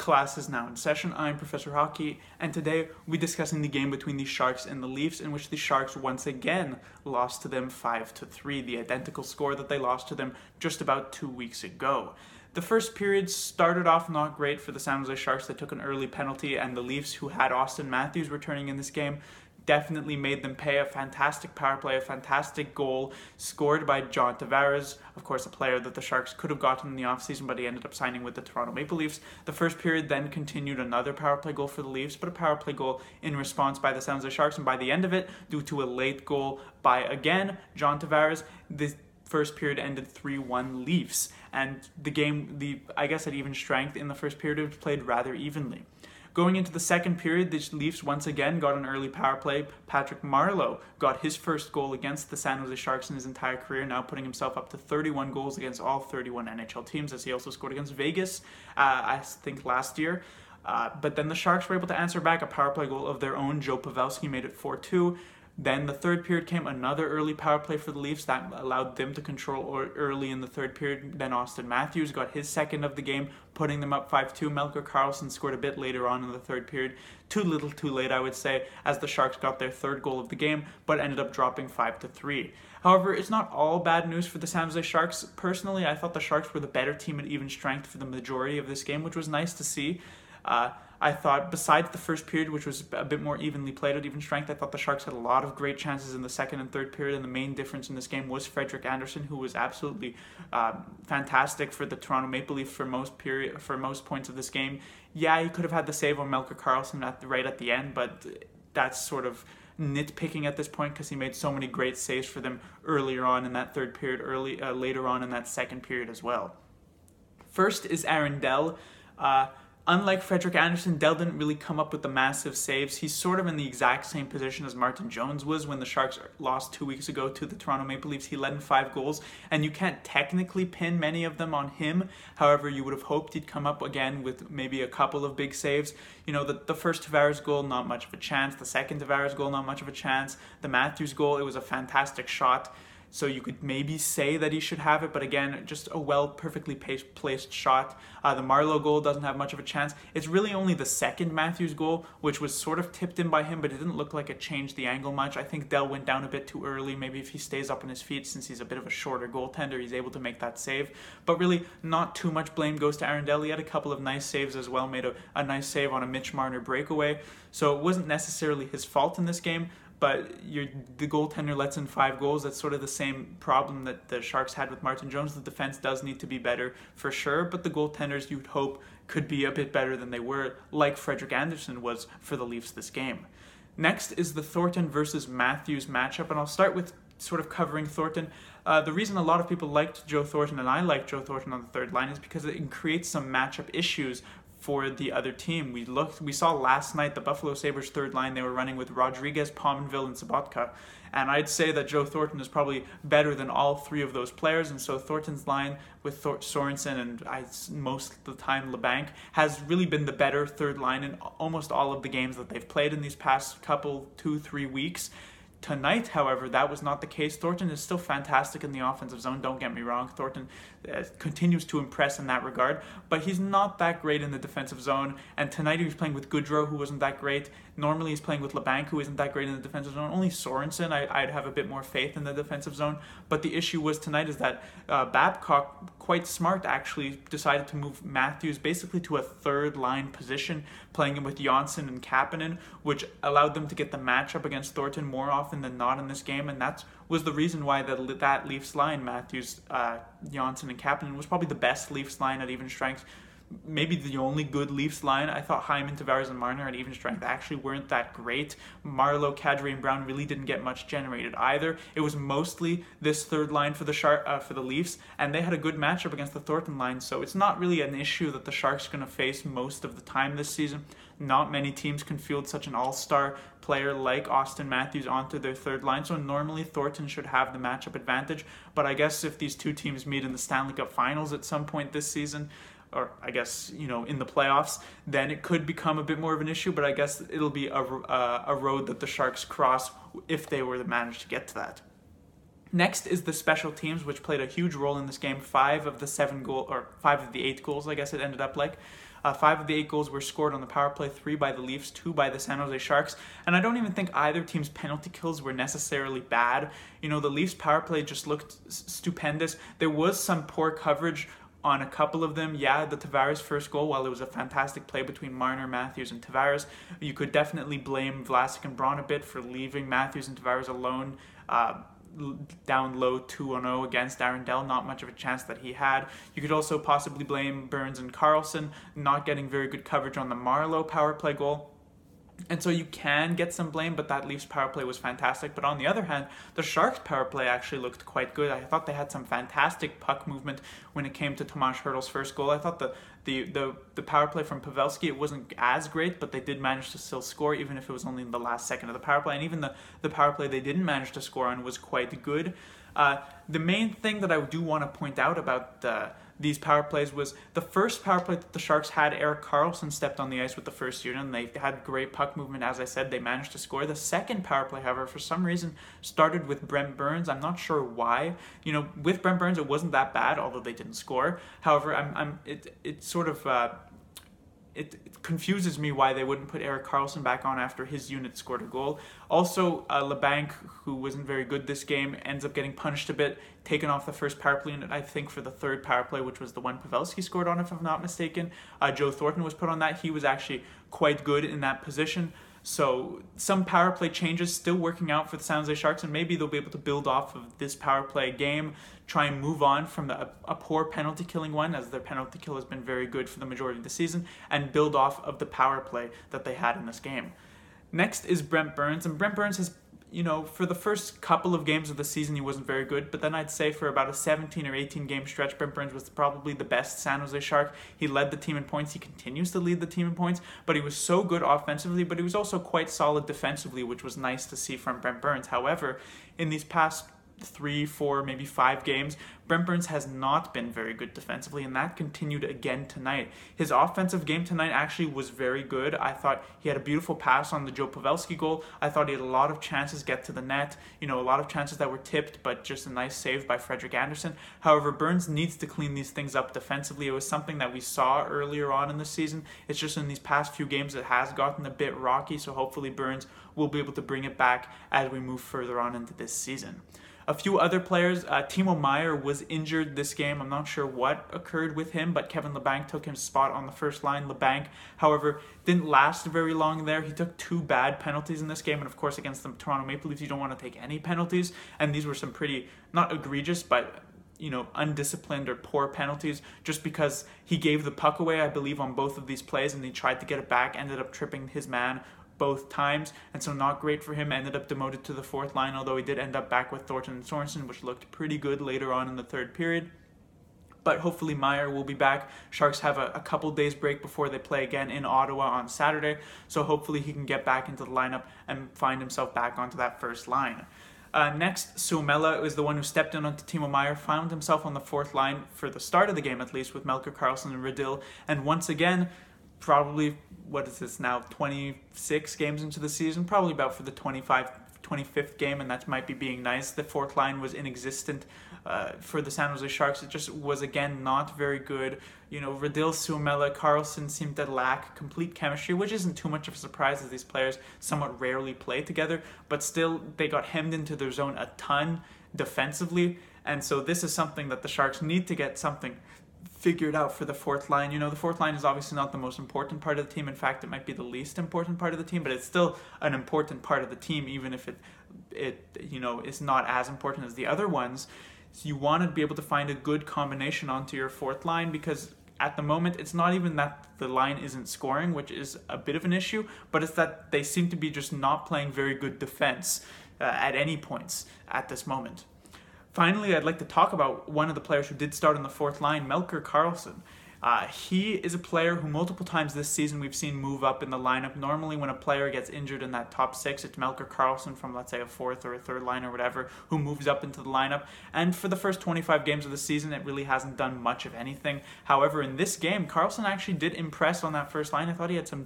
Class is now in session. I'm Professor Hockey, and today we'll be discussing the game between the Sharks and the Leafs, in which the Sharks once again lost to them 5-3, the identical score that they lost to them just about 2 weeks ago. The first period started off not great for the San Jose Sharks. They took an early penalty, and the Leafs, who had Austin Matthews returning in this game, definitely made them pay. A fantastic power play, a fantastic goal scored by John Tavares, of course a player that the Sharks could have gotten in the offseason, but he ended up signing with the Toronto Maple Leafs. The first period then continued another power play goal for the Leafs, but a power play goal in response by the San Jose Sharks, and by the end of it, due to a late goal by, again, John Tavares, the first period ended 3-1 Leafs, and the game, I guess at even strength in the first period, it was played rather evenly. Going into the second period, the Leafs once again got an early power play. Patrick Marleau got his first goal against the San Jose Sharks in his entire career, now putting himself up to 31 goals against all 31 NHL teams, as he also scored against Vegas, I think last year. But then the Sharks were able to answer back a power play goal of their own. Joe Pavelski made it 4-2. Then the third period came another early power play for the Leafs that allowed them to control early in the third period. Then Austin Matthews got his second of the game, putting them up 5-2. Melker Karlsson scored a bit later on in the third period. Too little too late, I would say, as the Sharks got their third goal of the game, but ended up dropping 5-3. However, it's not all bad news for the San Jose Sharks. Personally, I thought the Sharks were the better team at even strength for the majority of this game, which was nice to see. I thought, besides the first period, which was a bit more evenly played at even strength, I thought the Sharks had a lot of great chances in the second and third period, and the main difference in this game was Frederik Andersen, who was absolutely fantastic for the Toronto Maple Leafs for most points of this game. Yeah, he could have had the save on Melker Karlsson right at the end, but that's sort of nitpicking at this point because he made so many great saves for them earlier on in that third period, later on in that second period as well. First is Aaron Dell. Unlike Frederik Andersen, Dell didn't really come up with the massive saves. He's sort of in the exact same position as Martin Jones was when the Sharks lost 2 weeks ago to the Toronto Maple Leafs. He led in 5 goals, and you can't technically pin many of them on him. However, you would have hoped he'd come up again with maybe a couple of big saves. You know, the first Tavares goal, not much of a chance. The second Tavares goal, not much of a chance. The Matthews goal, it was a fantastic shot. So you could maybe say that he should have it, but again, just a perfectly placed shot. The Marleau goal doesn't have much of a chance. It's really only the second Matthews goal, which was sort of tipped in by him, but it didn't look like it changed the angle much. I think Dell went down a bit too early. Maybe if he stays up on his feet, since he's a bit of a shorter goaltender, he's able to make that save. But really, not too much blame goes to Aaron Dell. He had a couple of nice saves as well, made a nice save on a Mitch Marner breakaway. So it wasn't necessarily his fault in this game. But the goaltender lets in 5 goals. That's sort of the same problem that the Sharks had with Martin Jones. The defense does need to be better for sure, but the goaltenders you'd hope could be a bit better than they were, like Frederik Andersen was for the Leafs this game. Next is the Thornton versus Matthews matchup, and I'll start with sort of covering Thornton. The reason a lot of people liked Joe Thornton, and I liked Joe Thornton on the third line, is because it creates some matchup issues for the other team. We saw last night the Buffalo Sabres third line. They were running with Rodriguez, Pominville, and Sabatka, and I'd say that Joe Thornton is probably better than all 3 of those players, and so Thornton's line with Sorensen and most of the time LeBanc has really been the better third line in almost all of the games that they've played in these past 2-3 weeks. Tonight, however, that was not the case. Thornton is still fantastic in the offensive zone, don't get me wrong. Thornton continues to impress in that regard, but he's not that great in the defensive zone, and tonight he was playing with Goodrow, who wasn't that great. Normally he's playing with LeBanc, who isn't that great in the defensive zone. Only Sorensen, I'd have a bit more faith in the defensive zone, but the issue was tonight is that Babcock, quite smart actually, decided to move Matthews basically to a third line position, playing him with Johnsson and Kapanen, which allowed them to get the matchup against Thornton more often than not in this game, and that was the reason why that Leafs line, Matthews, Johnsson, and Kapanen, was probably the best Leafs line at even strength. Maybe the only good Leafs line. I thought Hyman, Tavares, and Marner at even strength actually weren't that great. Marleau, Kadri, and Brown really didn't get much generated either. It was mostly this third line for the Leafs, and they had a good matchup against the Thornton line, so it's not really an issue that the Sharks are going to face most of the time this season. Not many teams can field such an all-star player like Austin Matthews onto their third line, so normally Thornton should have the matchup advantage, but I guess if these two teams meet in the Stanley Cup Finals at some point this season, or I guess, in the playoffs, then it could become a bit more of an issue, but I guess it'll be a road that the Sharks cross if they were to manage to get to that. Next is the special teams, which played a huge role in this game. 5 of the 8 goals, I guess it ended up like. 5 of the 8 goals were scored on the power play, 3 by the Leafs, 2 by the San Jose Sharks, and I don't even think either team's penalty kills were necessarily bad. You know, the Leafs power play just looked stupendous. There was some poor coverage on a couple of them. Yeah, the Tavares first goal, while it was a fantastic play between Marner, Matthews, and Tavares, you could definitely blame Vlasic and Braun a bit for leaving Matthews and Tavares alone down low 2-0 against Aaron Dell. Not much of a chance that he had. You could also possibly blame Burns and Karlsson not getting very good coverage on the Marleau power play goal. And so you can get some blame, but that Leafs power play was fantastic. But on the other hand, the Sharks power play actually looked quite good. I thought they had some fantastic puck movement when it came to Tomas Hertl's first goal. I thought the power play from Pavelski, it wasn't as great, but they did manage to still score, even if it was only in the last second of the power play. And even the power play they didn't manage to score on was quite good. The main thing that I do want to point out about these power plays was the first power play that the Sharks had, Erik Karlsson stepped on the ice with the first unit, and they had great puck movement. As I said, they managed to score. The second power play, however, for some reason started with Brent Burns. I'm not sure why. You know, with Brent Burns, it wasn't that bad, although they didn't score. However, it confuses me why they wouldn't put Erik Karlsson back on after his unit scored a goal. Also, Labanc, who wasn't very good this game, ends up getting punished a bit, taken off the first power play unit, I think, for the third power play, which was the one Pavelski scored on, if I'm not mistaken. Joe Thornton was put on that. He was actually quite good in that position. So some power play changes still working out for the San Jose Sharks, and maybe they'll be able to build off of this power play game, try and move on from a poor penalty killing one, as their penalty kill has been very good for the majority of the season, and build off of the power play that they had in this game. Next is Brent Burns, and Brent Burns has, you know, for the first couple of games of the season, he wasn't very good, but then I'd say for about a 17 or 18 game stretch, Brent Burns was probably the best San Jose Shark. He led the team in points. He continues to lead the team in points, but he was so good offensively, but he was also quite solid defensively, which was nice to see from Brent Burns. However, in these past 3, 4, maybe 5 games, Brent Burns has not been very good defensively, and that continued again tonight. His offensive game tonight actually was very good. I thought he had a beautiful pass on the Joe Pavelski goal. I thought he had a lot of chances get to the net, you know, a lot of chances that were tipped, but just a nice save by Frederik Andersen. However, Burns needs to clean these things up defensively. It was something that we saw earlier on in the season. It's just in these past few games it has gotten a bit rocky, so hopefully Burns will be able to bring it back as we move further on into this season. A few other players, Timo Meier was injured this game. I'm not sure what occurred with him, but Kevin Labanc took his spot on the first line. Labanc, however, didn't last very long there. He took 2 bad penalties in this game, and of course against the Toronto Maple Leafs, you don't want to take any penalties, and these were some pretty, not egregious, but you know, undisciplined or poor penalties, just because he gave the puck away, I believe, on both of these plays, and he tried to get it back, ended up tripping his man both times, and so not great for him. Ended up demoted to the fourth line, although he did end up back with Thornton and Sorensen, which looked pretty good later on in the third period. But hopefully Meier will be back. Sharks have a couple days break before they play again in Ottawa on Saturday, so hopefully he can get back into the lineup and find himself back onto that first line. Next, Suomela was the one who stepped in onto Timo Meier, found himself on the fourth line for the start of the game at least, with Melker Karlsson and Radil, and once again, probably, what is this now, 26 games into the season, probably about for the 25th game, and that might be being nice. The fourth line was inexistent for the San Jose Sharks. It just was, again, not very good. You know, Radil, Suomela, Karlsson seemed to lack complete chemistry, which isn't too much of a surprise as these players somewhat rarely play together, but still, they got hemmed into their zone a ton defensively, and so this is something that the Sharks need to get something figured out for the fourth line. You know, the fourth line is obviously not the most important part of the team. In fact, it might be the least important part of the team, but it's still an important part of the team, even if it you know, is not as important as the other ones. So you want to be able to find a good combination onto your fourth line, because at the moment it's not even that the line isn't scoring, which is a bit of an issue, but it's that they seem to be just not playing very good defense at any points at this moment. Finally, I'd like to talk about one of the players who did start on the fourth line, Melker Karlsson. He is a player who multiple times this season we've seen move up in the lineup. Normally when a player gets injured in that top 6, it's Melker Karlsson from, let's say, a fourth or a third line or whatever, who moves up into the lineup. And for the first 25 games of the season, it really hasn't done much of anything. However, in this game, Karlsson actually did impress on that first line. I thought he had some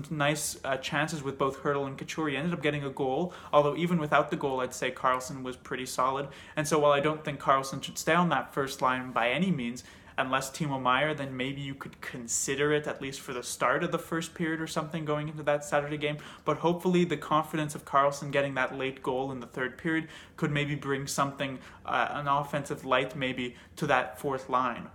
nice chances with both Hertl and Couture. He ended up getting a goal, although even without the goal, I'd say Karlsson was pretty solid. And so while I don't think Karlsson should stay on that first line by any means, unless Timo Meyer, then maybe you could consider it at least for the start of the first period or something going into that Saturday game. But hopefully the confidence of Karlsson getting that late goal in the third period could maybe bring something, an offensive light maybe, to that fourth line.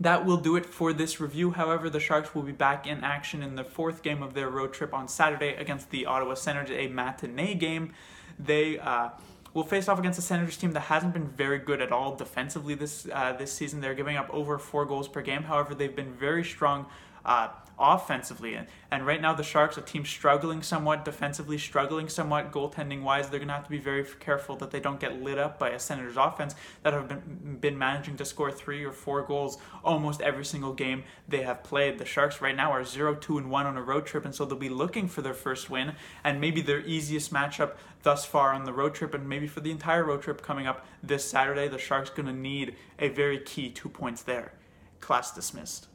That will do it for this review. However, the Sharks will be back in action in the fourth game of their road trip on Saturday against the Ottawa Senators, a matinee game. They will face off against a Senators team that hasn't been very good at all defensively this season. They're giving up over 4 goals per game. However, they've been very strong offensively. And right now the Sharks, a team struggling somewhat defensively, struggling somewhat goaltending-wise. They're going to have to be very careful that they don't get lit up by a Senators offense that have been managing to score 3 or 4 goals almost every single game they have played. The Sharks right now are 0-2-1 on a road trip, and so they'll be looking for their first win and maybe their easiest matchup thus far on the road trip, and maybe for the entire road trip coming up this Saturday. The Sharks going to need a very key 2 points there. Class dismissed.